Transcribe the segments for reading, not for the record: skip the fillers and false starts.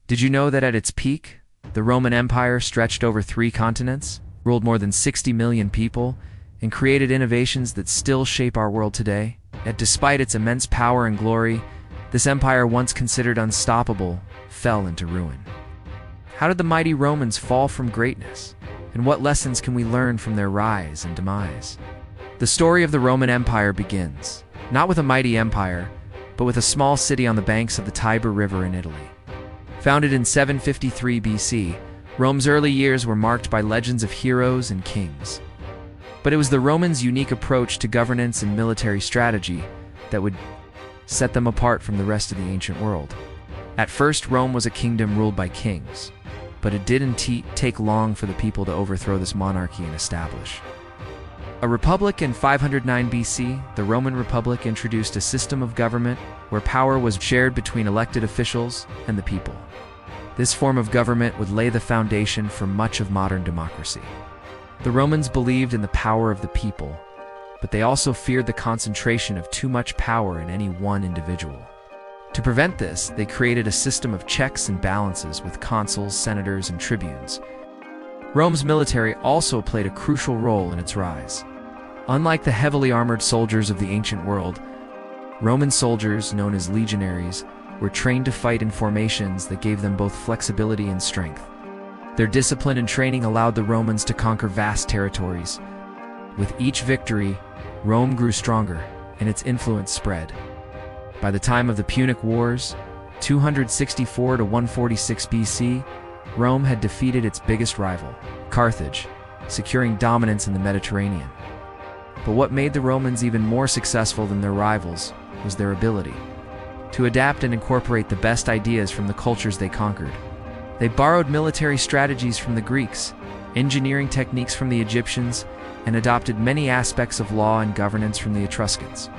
Did you know that at its peak, the Roman Empire stretched over 3 continents, ruled more than 60 million people, and created innovations that still shape our world today? Yet despite its immense power and glory, this empire, once considered unstoppable, fell into ruin. How did the mighty Romans fall from greatness? And what lessons can we learn from their rise and demise? The story of the Roman Empire begins, not with a mighty empire, but with a small city on the banks of the Tiber River in Italy. Founded in 753 BC, Rome's early years were marked by legends of heroes and kings. But it was the Romans' unique approach to governance and military strategy that would set them apart from the rest of the ancient world. At first, Rome was a kingdom ruled by kings, but it didn't take long for the people to overthrow this monarchy and establish a republic. In 509 BC, the Roman Republic introduced a system of government where power was shared between elected officials and the people. This form of government would lay the foundation for much of modern democracy. The Romans believed in the power of the people, but they also feared the concentration of too much power in any one individual. To prevent this, they created a system of checks and balances with consuls, senators, and tribunes. Rome's military also played a crucial role in its rise. Unlike the heavily armored soldiers of the ancient world, Roman soldiers, known as legionaries, were trained to fight in formations that gave them both flexibility and strength. Their discipline and training allowed the Romans to conquer vast territories. With each victory, Rome grew stronger, and its influence spread. By the time of the Punic Wars, 264 to 146 BC, Rome had defeated its biggest rival, Carthage, securing dominance in the Mediterranean. But what made the Romans even more successful than their rivals was their ability to adapt and incorporate the best ideas from the cultures they conquered. They borrowed military strategies from the Greeks, engineering techniques from the Egyptians, and adopted many aspects of law and governance from the Etruscans.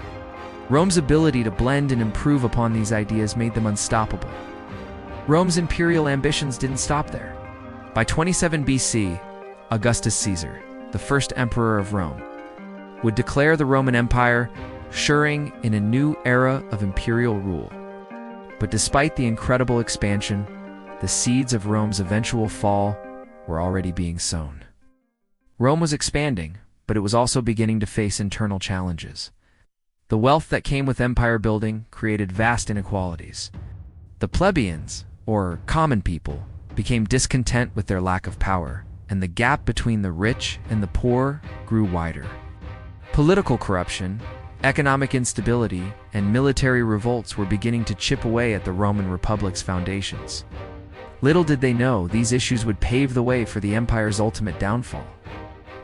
Rome's ability to blend and improve upon these ideas made them unstoppable. Rome's imperial ambitions didn't stop there. By 27 BC, Augustus Caesar, the first emperor of Rome, would declare the Roman Empire, ushering in a new era of imperial rule. But despite the incredible expansion, the seeds of Rome's eventual fall were already being sown. Rome was expanding, but it was also beginning to face internal challenges. The wealth that came with empire building created vast inequalities. The plebeians, or common people, became discontent with their lack of power, and the gap between the rich and the poor grew wider. Political corruption, economic instability, and military revolts were beginning to chip away at the Roman Republic's foundations. Little did they know these issues would pave the way for the empire's ultimate downfall.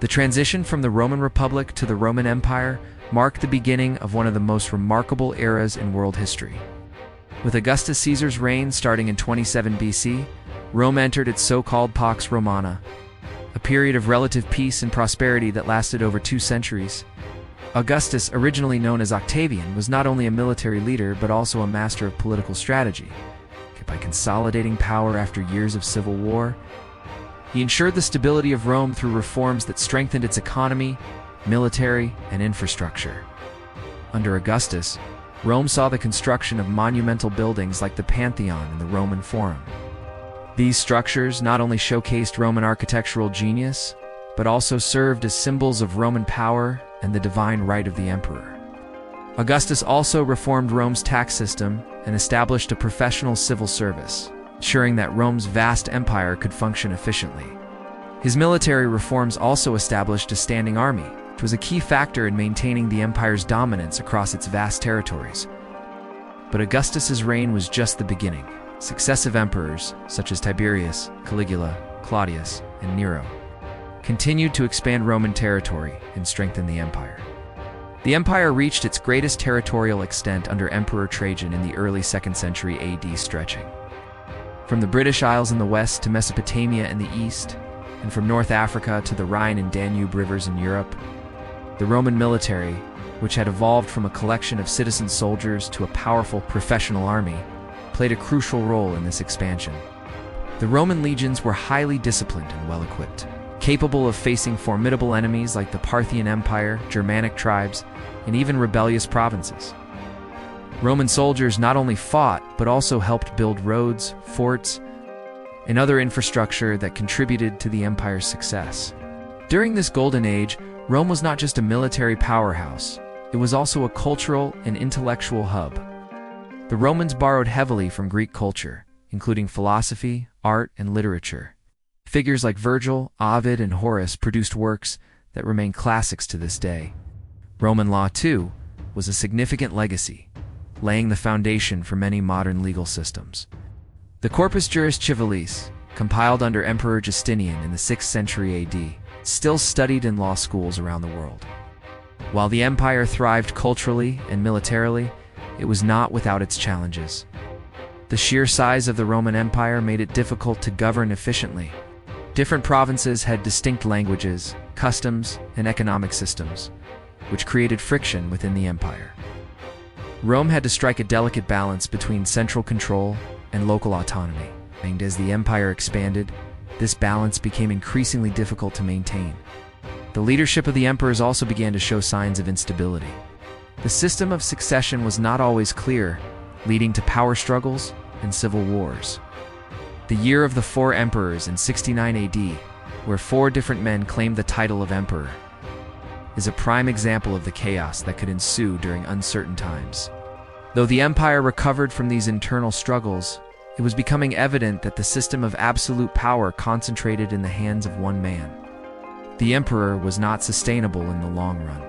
The transition from the Roman Republic to the Roman Empire marked the beginning of one of the most remarkable eras in world history. With Augustus Caesar's reign starting in 27 BC, Rome entered its so-called Pax Romana, a period of relative peace and prosperity that lasted over 2 centuries. Augustus, originally known as Octavian, was not only a military leader but also a master of political strategy. By consolidating power after years of civil war, he ensured the stability of Rome through reforms that strengthened its economy, military, and infrastructure. Under Augustus, Rome saw the construction of monumental buildings like the Pantheon and the Roman Forum. These structures not only showcased Roman architectural genius, but also served as symbols of Roman power and the divine right of the emperor. Augustus also reformed Rome's tax system and established a professional civil service, ensuring that Rome's vast empire could function efficiently. His military reforms also established a standing army, which was a key factor in maintaining the empire's dominance across its vast territories. But Augustus's reign was just the beginning. Successive emperors, such as Tiberius, Caligula, Claudius, and Nero, continued to expand Roman territory and strengthen the empire. The empire reached its greatest territorial extent under Emperor Trajan in the early 2nd century AD, stretching from the British Isles in the west to Mesopotamia in the east, and from North Africa to the Rhine and Danube rivers in Europe. The Roman military, which had evolved from a collection of citizen soldiers to a powerful professional army, played a crucial role in this expansion. The Roman legions were highly disciplined and well-equipped, capable of facing formidable enemies like the Parthian Empire, Germanic tribes, and even rebellious provinces. Roman soldiers not only fought, but also helped build roads, forts, and other infrastructure that contributed to the empire's success. During this golden age, Rome was not just a military powerhouse, it was also a cultural and intellectual hub. The Romans borrowed heavily from Greek culture, including philosophy, art, and literature. Figures like Virgil, Ovid, and Horace produced works that remain classics to this day. Roman law, too, was a significant legacy, laying the foundation for many modern legal systems. The Corpus Juris Civilis, compiled under Emperor Justinian in the 6th century AD, still studied in law schools around the world. While the empire thrived culturally and militarily, it was not without its challenges. The sheer size of the Roman Empire made it difficult to govern efficiently. Different provinces had distinct languages, customs, and economic systems, which created friction within the empire. Rome had to strike a delicate balance between central control and local autonomy, and as the empire expanded, this balance became increasingly difficult to maintain. The leadership of the emperors also began to show signs of instability. The system of succession was not always clear, leading to power struggles and civil wars. The Year of the Four Emperors in 69 AD, where 4 different men claimed the title of emperor, is a prime example of the chaos that could ensue during uncertain times. Though the empire recovered from these internal struggles, it was becoming evident that the system of absolute power concentrated in the hands of one man. The emperor was not sustainable in the long run.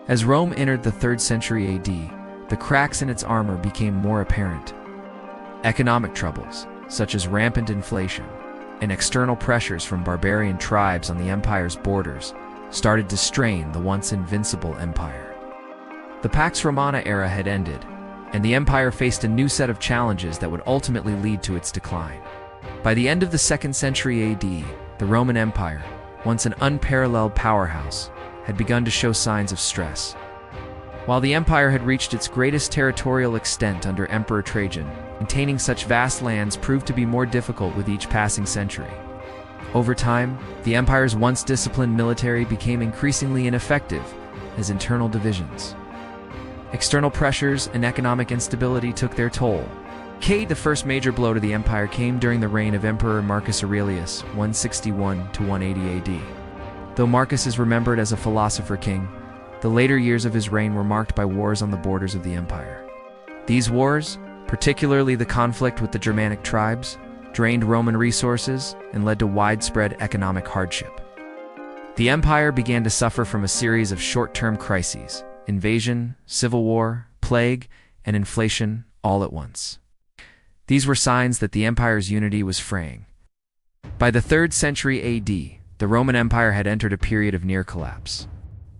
As Rome entered the 3rd century AD, the cracks in its armor became more apparent. Economic troubles, such as rampant inflation and external pressures from barbarian tribes on the empire's borders, started to strain the once invincible empire. The Pax Romana era had ended, and the empire faced a new set of challenges that would ultimately lead to its decline. By the end of the 2nd century AD, the Roman Empire, once an unparalleled powerhouse, had begun to show signs of stress. While the empire had reached its greatest territorial extent under Emperor Trajan, maintaining such vast lands proved to be more difficult with each passing century. Over time, the empire's once disciplined military became increasingly ineffective as internal divisions. External pressures and economic instability took their toll. The first major blow to the empire came during the reign of Emperor Marcus Aurelius, 161 to 180 AD. Though Marcus is remembered as a philosopher king, the later years of his reign were marked by wars on the borders of the empire. These wars, particularly the conflict with the Germanic tribes, drained Roman resources and led to widespread economic hardship. The empire began to suffer from a series of short-term crises: invasion, civil war, plague, and inflation all at once. These were signs that the empire's unity was fraying. By the 3rd century AD, the Roman Empire had entered a period of near collapse.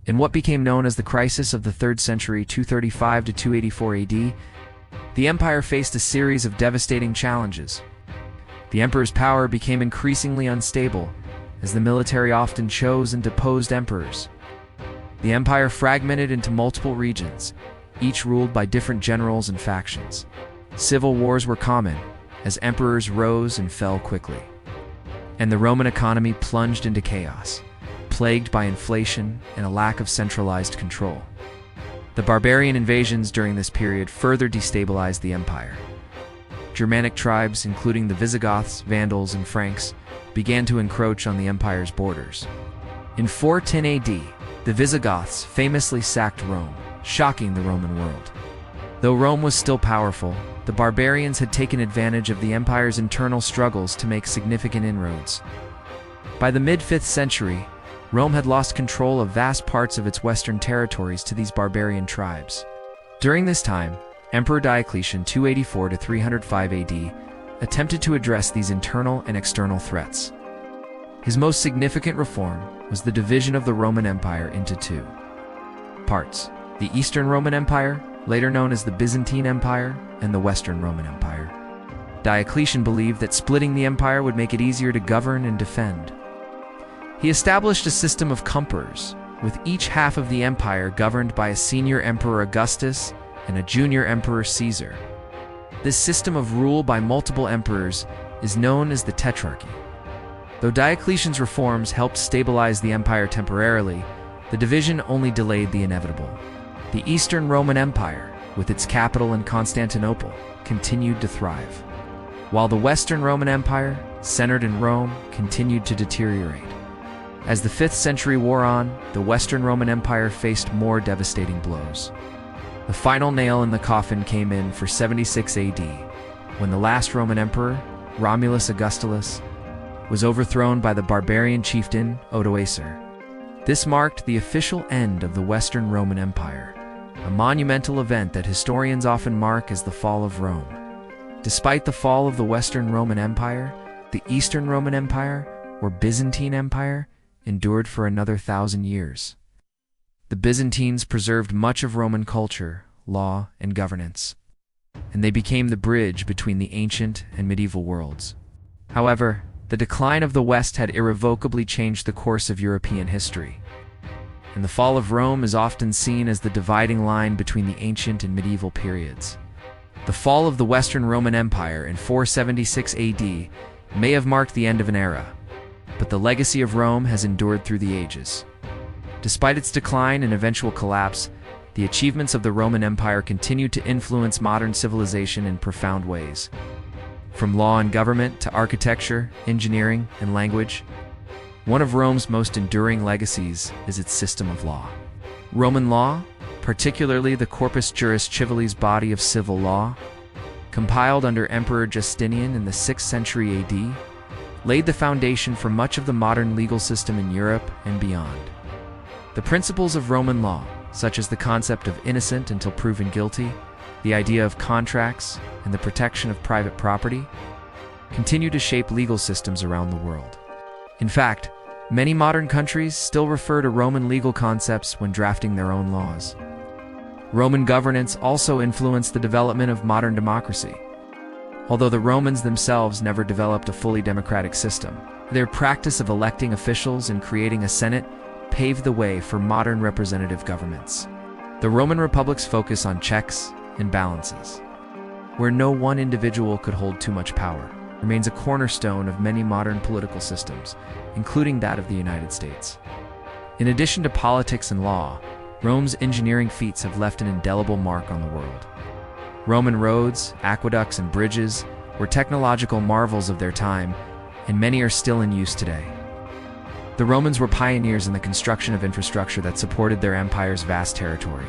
In what became known as the crisis of the 3rd century 235 to 284 AD, the empire faced a series of devastating challenges. The emperor's power became increasingly unstable, as the military often chose and deposed emperors. The empire fragmented into multiple regions, each ruled by different generals and factions. Civil wars were common, as emperors rose and fell quickly. And the Roman economy plunged into chaos, plagued by inflation and a lack of centralized control. The barbarian invasions during this period further destabilized the empire. Germanic tribes, including the Visigoths, Vandals, and Franks, began to encroach on the empire's borders. In 410 AD, the Visigoths famously sacked Rome, shocking the Roman world. Though Rome was still powerful, the barbarians had taken advantage of the empire's internal struggles to make significant inroads. By the mid-5th century, Rome had lost control of vast parts of its western territories to these barbarian tribes. During this time, Emperor Diocletian 284 to 305 AD attempted to address these internal and external threats. His most significant reform was the division of the Roman Empire into 2 parts: the Eastern Roman Empire, later known as the Byzantine Empire, and the Western Roman Empire. Diocletian believed that splitting the empire would make it easier to govern and defend. He established a system of compeers, with each half of the empire governed by a senior emperor Augustus and a junior emperor Caesar. This system of rule by multiple emperors is known as the Tetrarchy. Though Diocletian's reforms helped stabilize the empire temporarily, the division only delayed the inevitable. The Eastern Roman Empire, with its capital in Constantinople, continued to thrive, while the Western Roman Empire, centered in Rome, continued to deteriorate. As the 5th century wore on, the Western Roman Empire faced more devastating blows. The final nail in the coffin came in for 76 AD, when the last Roman emperor, Romulus Augustulus, was overthrown by the barbarian chieftain Odoacer. This marked the official end of the Western Roman Empire, a monumental event that historians often mark as the fall of Rome. Despite the fall of the Western Roman Empire, the Eastern Roman Empire, or Byzantine Empire, endured for another 1,000 years. The Byzantines preserved much of Roman culture, law, and governance, and they became the bridge between the ancient and medieval worlds. However, the decline of the West had irrevocably changed the course of European history, and the fall of Rome is often seen as the dividing line between the ancient and medieval periods. The fall of the Western Roman Empire in 476 AD may have marked the end of an era, but the legacy of Rome has endured through the ages. Despite its decline and eventual collapse, the achievements of the Roman Empire continued to influence modern civilization in profound ways. From law and government to architecture, engineering, and language, one of Rome's most enduring legacies is its system of law. Roman law, particularly the Corpus Juris Civilis body of civil law, compiled under Emperor Justinian in the 6th century AD, laid the foundation for much of the modern legal system in Europe and beyond. The principles of Roman law, such as the concept of innocent until proven guilty, the idea of contracts, and the protection of private property, continue to shape legal systems around the world. In fact, many modern countries still refer to Roman legal concepts when drafting their own laws. Roman governance also influenced the development of modern democracy. Although the Romans themselves never developed a fully democratic system, their practice of electing officials and creating a Senate paved the way for modern representative governments. The Roman Republic's focus on checks and balances, where no one individual could hold too much power, remains a cornerstone of many modern political systems, including that of the United States. In addition to politics and law, Rome's engineering feats have left an indelible mark on the world. Roman roads, aqueducts, and bridges were technological marvels of their time, and many are still in use today. The Romans were pioneers in the construction of infrastructure that supported their empire's vast territory.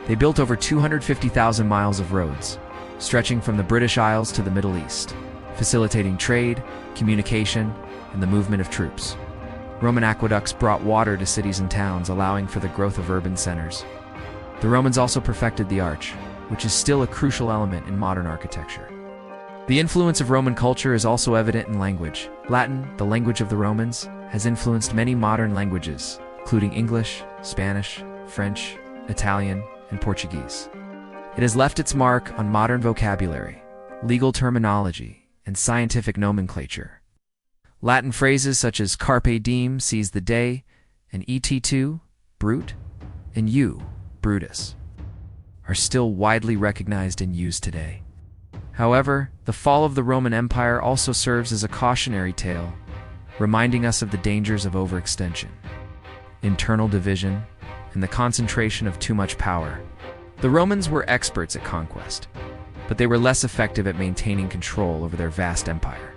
They built over 250,000 miles of roads, stretching from the British Isles to the Middle East, facilitating trade, communication, and the movement of troops. Roman aqueducts brought water to cities and towns, allowing for the growth of urban centers. The Romans also perfected the arch, which is still a crucial element in modern architecture. The influence of Roman culture is also evident in language. Latin, the language of the Romans, has influenced many modern languages, including English, Spanish, French, Italian, and Portuguese. It has left its mark on modern vocabulary, legal terminology, and scientific nomenclature. Latin phrases such as carpe diem, seize the day, and et tu, brute, and you, Brutus, are still widely recognized and used today. However, the fall of the Roman Empire also serves as a cautionary tale, reminding us of the dangers of overextension, internal division, and the concentration of too much power. The Romans were experts at conquest, but they were less effective at maintaining control over their vast empire.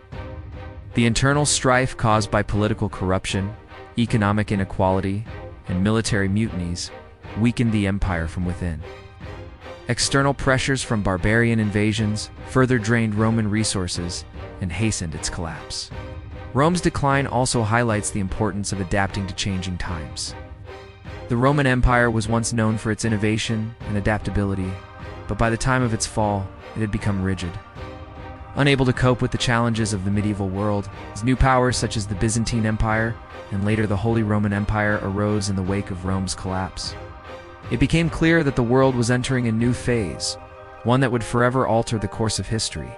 The internal strife caused by political corruption, economic inequality, and military mutinies weakened the empire from within. External pressures from barbarian invasions further drained Roman resources and hastened its collapse. Rome's decline also highlights the importance of adapting to changing times. The Roman Empire was once known for its innovation and adaptability, but by the time of its fall, it had become rigid. Unable to cope with the challenges of the medieval world, as new powers such as the Byzantine Empire and later the Holy Roman Empire arose in the wake of Rome's collapse. It became clear that the world was entering a new phase, one that would forever alter the course of history.